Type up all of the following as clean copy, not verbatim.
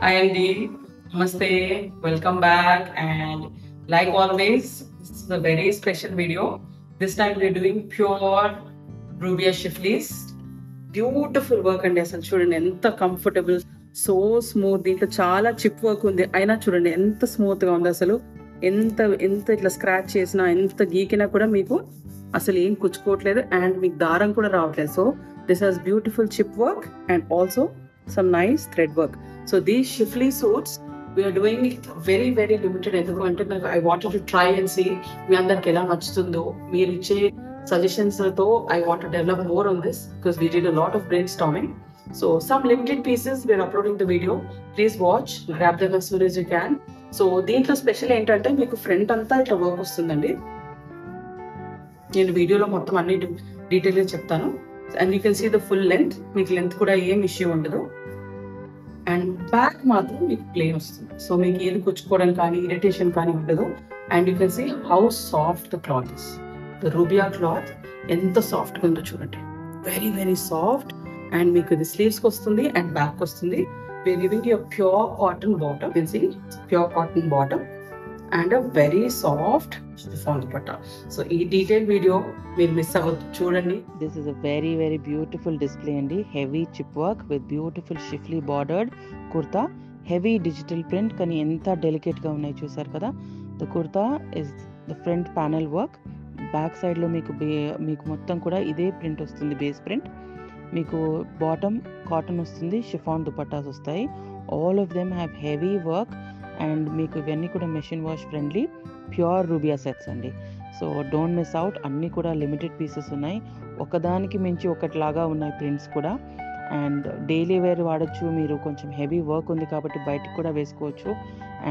Hi Andy, Namaste, welcome back. And like always, this is a very special video. This time we're doing pure Rubia Shifleys. Beautiful work అండి. అసలు చూడండి ఎంత comfortable, so smooth. దీంట్లో చాలా chip work ఉంది, అయినా చూడండి ఎంత స్మూత్ గా ఉంది. అసలు ఎంత ఎంత ఇట్లా స్క్రాచ్ చేసినా, ఎంత గీకినా కూడా మీకు అసలు ఏం కుచ్చుకోవట్లేదు, అండ్ మీకు దారం కూడా రావట్లేదు. So this has beautiful chip work and also some nice thread work. So these Schiffli suits we're doing very very limited. ఎందుకంటే నాకు I wanted to try and see మీ అందరికి ఎలా నచ్చుతుందో. మీరు ఇచ్చే suggestions though I want to develop more on this because we did a lot of brainstorming. So some limited pieces we are uploading the video. Please watch, grab them as soon as you can. So దీంట్లో special ఏంటంటే మీకు front అంతా ఇట్లా work వస్తుందండి. నేను వీడియోలో మొత్తం అన్ని డీటెయిల్గా చెప్తాను. And you can see the full length. మీకు లెంత్ కూడా ఏం ఇష్యూ ఉండదు. అండ్ బ్యాక్ మాత్రం మీకు ప్లేన్ వస్తుంది. సో మీకు ఏది కుచ్చుకోవడం కానీ ఇరిటేషన్ కానీ ఉండదు. And you can see how soft the cloth is. The rubia cloth ఎంత సాఫ్ట్గా ఉందో చూడండి, వెరీ వెరీ సాఫ్ట్. అండ్ మీకు ఇది స్లీవ్స్కి వస్తుంది అండ్ బ్యాక్ వస్తుంది. we're giving you a pure cotton bottom. You can see pure cotton bottom and a very soft chiffon dupatta. So ఈ detail video మీరు మిస్ అవ్వద్దు, చూడండి. This is a very very beautiful display అండి. heavy chip work with beautiful shifly bordered kurta, heavy digital print, కానీ ఎంత delicate గా ఉన్నాయి చూసారు కదా. the kurta is the front panel work. Back సైడ్లో మీకు మొత్తం కూడా ఇదే ప్రింట్ వస్తుంది, బేస్ ప్రింట్. మీకు బాటమ్ కాటన్ వస్తుంది, షిఫాన్ దుపట్టాస్ వస్తాయి. All of them have heavy work and మీకు ఇవన్నీ కూడా machine wash friendly pure rubia sets అండి. So don't miss out. అన్నీ కూడా లిమిటెడ్ పీసెస్ ఉన్నాయి, ఒకదానికి మించి ఒకటిలాగా ఉన్నాయి ప్రింట్స్ కూడా. అండ్ డైలీ వేర్ వాడచ్చు మీరు. కొంచెం హెవీ వర్క్ ఉంది కాబట్టి బయటకు కూడా వేసుకోవచ్చు.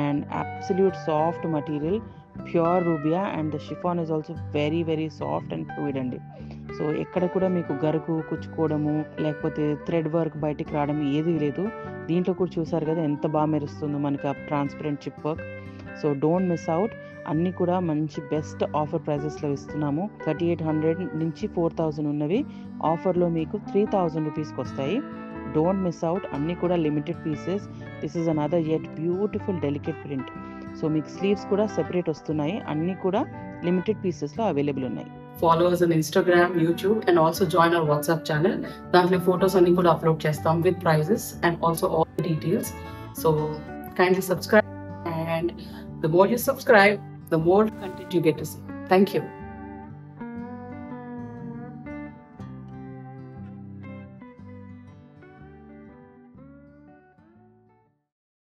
And absolute soft material, pure rubia. And the chiffon is also very very soft and fluid అండి. సో ఎక్కడ కూడా మీకు గరుకు కుచ్చుకోవడము లేకపోతే థ్రెడ్ వర్క్ బయటికి రావడం ఏది లేదు. దీంట్లో కూడా చూసారు కదా ఎంత బాగా మెరుస్తుందో మనకి ఆ transparent chip work. So don't miss out. అన్నీ కూడా మంచి బెస్ట్ ఆఫర్ ప్రైజెస్లో ఇస్తున్నాము. 3800 నుంచి 4000 ఉన్నవి ఆఫర్లో మీకు 3000 రూపీస్కి వస్తాయి. Don't miss out. అన్నీ కూడా limited pieces. This is another yet beautiful delicate print. So మీకు స్లీవ్స్ కూడా సెపరేట్ వస్తున్నాయి. అన్నీ కూడా లిమిటెడ్ పీసెస్లో అవైలబుల్ ఉన్నాయి. Follow us on Instagram, YouTube, and also join our WhatsApp channel. దాంట్లో ఫొటోస్ అన్ని కూడా అప్లోడ్ చేస్తాం with prices and also all the details. So kindly subscribe, and the more you subscribe, the more content you get to see. Thank you.